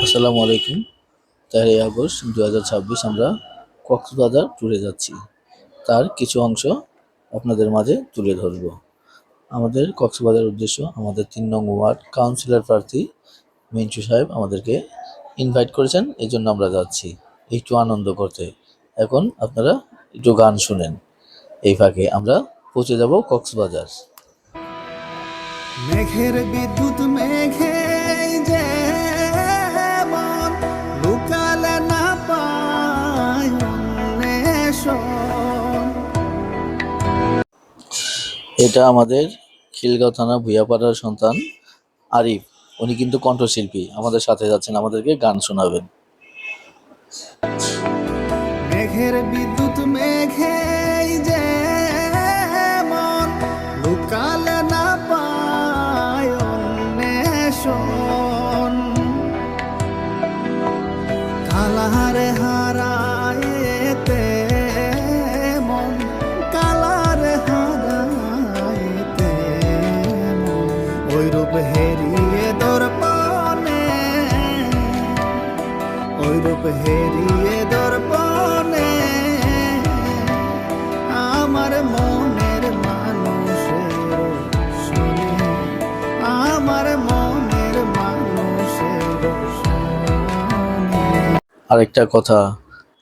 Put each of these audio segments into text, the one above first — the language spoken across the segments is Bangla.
আসসালামু আলাইকুম। 13 আগস্ট 2026 আমরা কক্সবাজার ট্যুরে যাচ্ছি। তার কিছু অংশ আপনাদের মাঝে তুলে ধরব। আমাদের কক্সবাজার উদ্দেশ্য আমাদের 3 নং ওয়ার্ড কাউন্সিলর প্রার্থী মিন্টু সাহেব আমাদেরকে ইনভাইট করেছেন, এই জন্য আমরা যাচ্ছি একটু আনন্দ করতে। এখন আপনারা একটু গান শুনেন, এই ফাঁকে আমরা পৌঁছে যাব কক্সবাজার। মেঘের বিদ্যুৎ মেঘে যেমন লুকালে না পায় অন্বেষণ। এটা আমাদের খিলগাঁও থানা ভুইয়াপাড়ার সন্তান আরিফ, উনি কিন্তু কণ্ঠশিল্পী, আমাদের সাথে যাচ্ছেন, আমাদেরকে গান শোনাবেন। মেঘের বিদ্যুৎ মেঘে যেমন লুকালে না পায় অন্বেষণ। কালারে হারায়েতে মন, কালারে হারায়েতে মন, ওই রূপ হেরিয়ে দর্পণে, ওই রূপ হেরিয়ে দর্পণে আমার মনের মানুষের শুনে, আমার মনের মানুষের শুনে। আরেকটা কথা,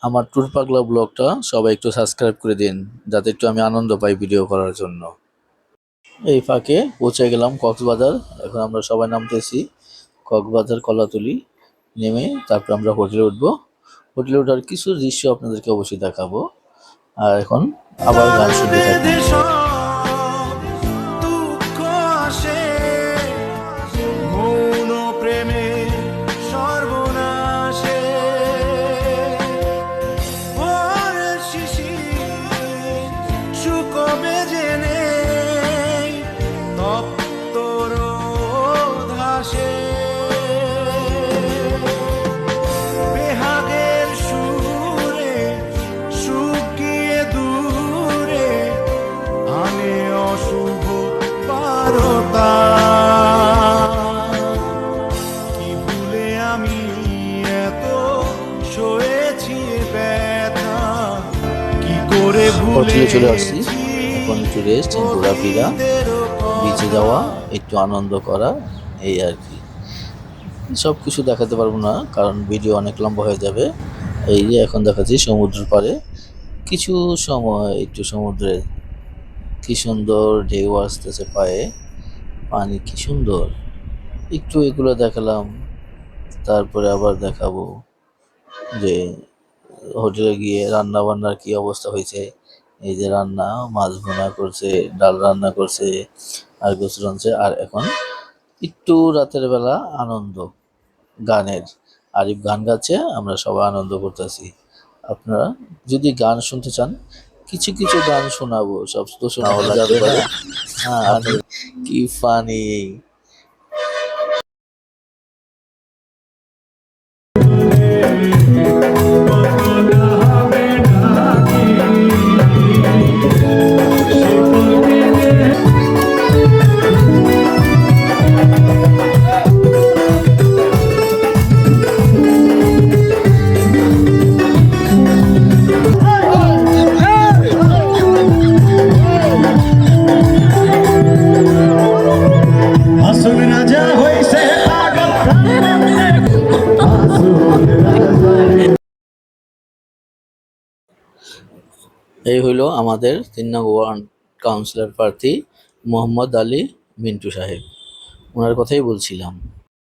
আমার ট্যুর পাগলা ব্লগটা সবাই একটু সাবস্ক্রাইব করে দিন, যাতে একটু আমি আনন্দ পাই ভিডিও করার জন্য। এই ফাঁকে পৌঁছে গেলাম কক্সবাজার। এখন আমরা সবাই নামতেছি কক্সবাজার কলাতলি, নেমে তারপর আমরা হোটেলে উঠবো। হোটেলে ওঠার কিছু দৃশ্য আপনাদেরকে অবশ্যই দেখাবো। আর এখন আবার গান শুনতে থাকি। কি ভুলে আমি এত সয়েছি ব্যথা, কি করে হোটেলে চলে আসছি, এখন একটু রেস্ট, ঘোরাফেরা, বিচে যাওয়া, একটু আনন্দ করা, এই আর কি। সব কিছু দেখাতে পারবো না কারণ ভিডিও অনেক লম্বা হয়ে যাবে। এই যে এখন দেখাচ্ছি সমুদ্রের পাড়ে কিছু সময় একটু সমুদ্রে কি সুন্দর ঢেউ আসতেছে, পায়ে পানি কি সুন্দর, একটু এগুলো দেখালাম। তারপরে আবার দেখাবো যে হোটেলে গিয়ে রান্না বান্নার কি অবস্থা হয়েছে। এই যে রান্না, মাছ ভুনা করছে, ডাল রান্না করছে, আর গোছ রাঁধছে। আর এখন একটু রাতের বেলা আনন্দ গানের, আরিফ গান গাচ্ছে, আমরা সবাই আনন্দ করতেছি। আপনারা যদি গান শুনতে চান, কিছু কিছু গান শোনাবো, সব তো শোনাবো যাবে না। হ্যাঁ, কি ফানি। এই হইলো আমাদের 3 নং ওয়ার্ড কাউন্সিলর প্রার্থী মোহাম্মদ আলী মিন্টু সাহেব, ওনার কথাই বলছিলাম।